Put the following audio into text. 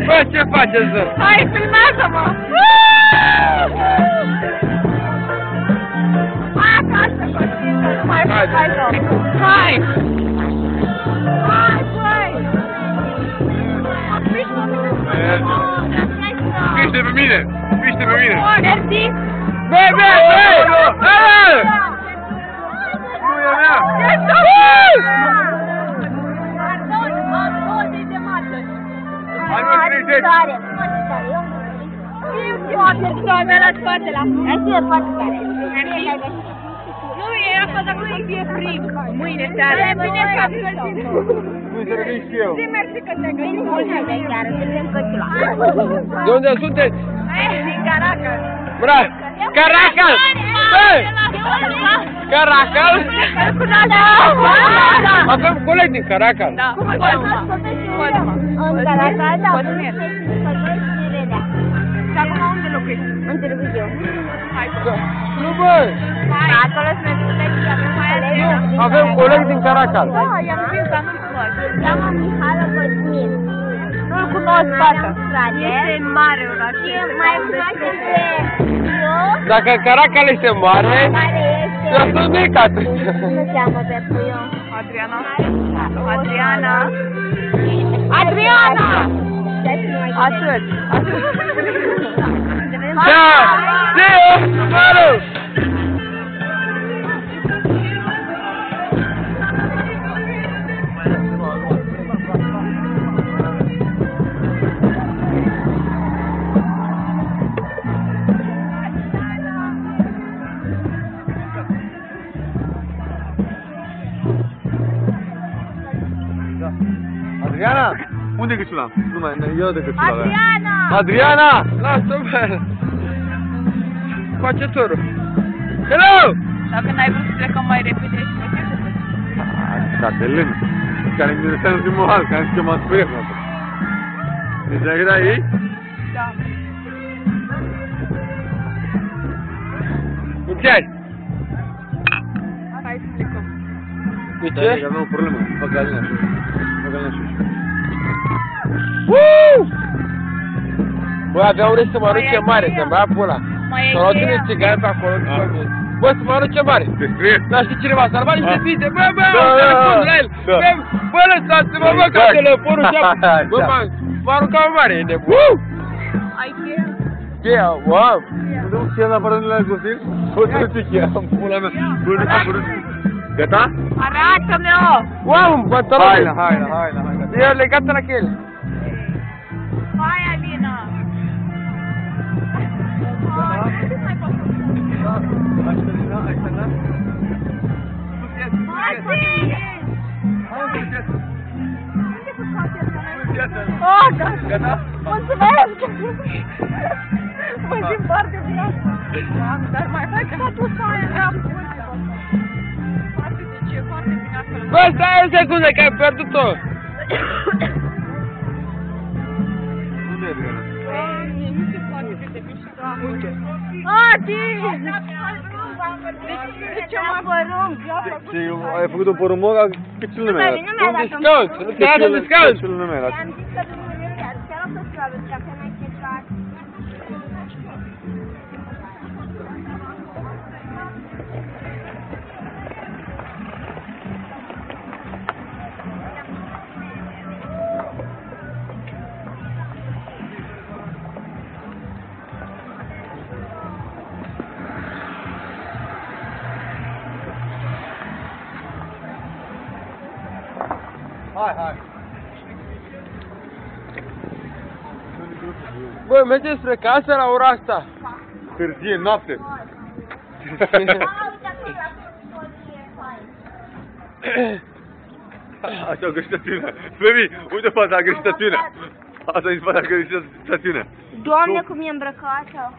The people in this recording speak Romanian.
Bă, ce faceți, bă? Hai, filmează-mă! Hai, acasă, Costină, nu mai fai rău! Hai! Hai, băi! Piște pe mine! Piște pe mine! Mersi! Bă, bă, bă! Nu e a mea! Hai, mă, 30! Asta e foarte tare. Nu, e asta dacă să fie prim. Mâine seara. E bine faptul. Nu se revin și eu. Zi mersi că te găsim. Mulțumesc chiar, suntem căciula. De unde sunteți? Din Caracas. Bra! Caracas! Bă! Caracas? Avem colegi din Caracas. Da. Cum îl în Caracas, da. Și acum unde locuiți? În Târgu Jiu. Hai, Nu, bă! acolo sunt colegi și avem colegi. Avem colegi din Caracas. Da, i-am zis, dar nu-l cunosc. Cheamă Mihaela Cosmin. Nu-l cunosc, fata. Este mare oraș. Și mai cunoaște pe eu. Dacă Caracas este mare, eu sunt mic atunci. Cum se cheamă pe eu? Adriana. Adriana. Adriana! Atât. Da! Zi! Maro! Adriana? Unde e căciula? Nu mai, eu de căciula. Adriana! Adriana! Lasă, bă! Face turul. Hello! Dacă n-ai vrut să plecăm mai repede și mai repede. Cătălin, care mi interesează primul hal, care zice mă spune. Deci ai era ei? Da. Ce ai? Hai să plecăm. De ce? Avem o problemă. Fac galina și Bă, avea un să mă arunce mare, să-mi băia pula. Să luat tine țigară pe acolo. Bă, să mă arunce mare. Dar știi cine m-a salvat? Niște fite. Bă, am telefonul la el. Bă, lăsați-mă, bă, ca telefonul și-a... Bă, m-a aruncat mare, e nebun. Ai cheia? Cheia, wow. Nu dăm cheia la pară la Costin? Bă, să nu ți cheia, am pula mea. Bă, nu s-a părut. Gata? Arată-mi-o! Wow, un pantalon. Hai, e legată la chele. Hai, Alina! Oh, gata! Mulțumesc! Mă simt foarte bine. Dar mai faci ca tu să ai la foarte zice, foarte bine acolo. Bă, stai o secundă, că ai pierdut-o! Unde e Adriana? Nu se poate că te mișcă. Uite. De ce mă vărung? Ce, ai făcut un porumoc? Cât ce nume? Nu mi-a dat un Nu te arată descalț! Ce nume? I-am zis că drumul e chiar. Chiar o să slavă, dacă n-ai checat. Hai. Băi, mergem spre casă la ora asta. Târzie, noapte. Așa, o găsit stațiunea. Femi, uite fața, a găsit stațiunea. Asta e fața, a găsit stațiunea. Doamne, cum e îmbrăcată!